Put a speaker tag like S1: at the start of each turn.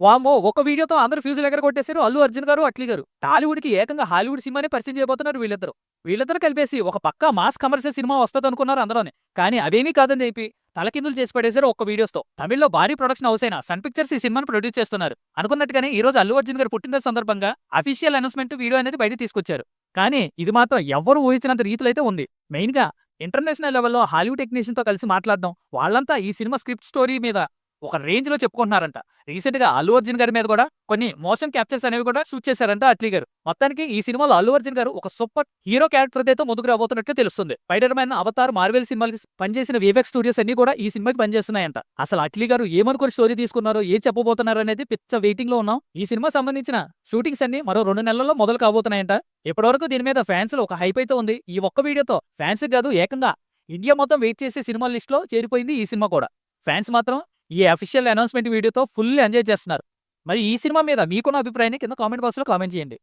S1: వామ్మో! ఒక వీడియోతో అందరూ ఫ్యూజులు ఎగరగొట్టేసారు. అల్లు అర్జున్ గారు, అట్లీ గారు. టాలీవుడ్‌కి ఏకంగా హాలీవుడ్ సినిమానే పరిచయం చేయబోతున్నారు వీళ్ళిద్దరు. వీళ్ళిద్దరు కలిపేసి ఒక పక్కా మాస్ కమర్షియల్ సినిమా వస్తదనుకున్నారు అందరూని. కానీ అవేమీ కాదని చెప్పి తలకిందులు చేసి పడేశారు ఒక్క వీడియోస్‌తో. తమిళ్‌లో భారీ ప్రొడక్షన్ హౌస్ అయిన సన్ పిక్చర్స్ ఈ సినిమాని ప్రొడ్యూస్ చేస్తున్నారు. అనుకున్నట్టుగానే ఈ రోజు అల్లు అర్జున్ గారి పుట్టినరోజు సందర్భంగా అఫీషియల్ అనౌన్స్‌మెంట్ వీడియో అనేది బయటకి తీసుకొచ్చారు. కానీ ఇది మాత్రం ఎవ్వరు ఊహించినంత రీతిలో అయితే ఉంది. మెయిన్‌గా ఇంటర్నేషనల్ లెవెల్‌లో హాలీవుడ్ టెక్నీషియన్‌తో కలిసి మాట్లాడడం, వాళ్ళంతా ఈ సినిమా స్క్రిప్ట్ స్టోరీ మీద ఒక రేంజ్‌లో చెప్పుకుంటున్నారంట. రీసెంట్‌గా అల్లు అర్జున్ గారి మీద కూడా కొన్ని మోషన్ క్యాప్చర్స్ అనేవి కూడా షూట్ చేశారంట అట్లీ గారు. మొత్తానికి ఈ సినిమాలో అల్లు అర్జున్ గారు ఒక సూపర్ హీరో క్యారెక్టర్‌తో ముందుకు రాబోతున్నట్లు తెలుస్తుంది. స్పైడర్ మ్యాన్, అవతార్, మార్వెల్ సినిమాలకి పనిచేసిన వీఎఫ్ఎక్స్ స్టూడియోస్ అన్ని కూడా ఈ సినిమాకి పనిచేస్తున్నాయంట. అసలు అట్లీ గారు ఏమనుకుని స్టోరీ తీసుకున్నారో, ఏం చెప్పబోతున్నారు అనేది పిచ్చ వెయిటింగ్‌లో ఉన్నాం. ఈ సినిమా సంబంధించిన షూటింగ్స్ అన్ని మరో 2 నెలల్లో మొదలు కాబోతున్నాయంట. ఇప్పటివరకు దీని మీద ఫ్యాన్స్‌లో ఒక హైప్ అయితే ఉంది. ఈ ఒక్క వీడియోతో ఫ్యాన్స్‌కి కాదు ఏకంగా ఇండియా మొత్తం వెయిట్ చేసే సినిమాల లిస్ట్‌లో చేరిపోయింది ఈ సినిమా కూడా. ఫ్యాన్స్ మాత్రం ఈ అఫీషియల్ అనౌన్స్‌మెంట్ వీడియోతో ఫుల్ ఎంజాయ్ చేస్తున్నారు. మరి ఈ సినిమా మీద మీకున్న అభిప్రాయాన్ని కింద కామెంట్ బాక్స్‌లో కామెంట్ చేయండి.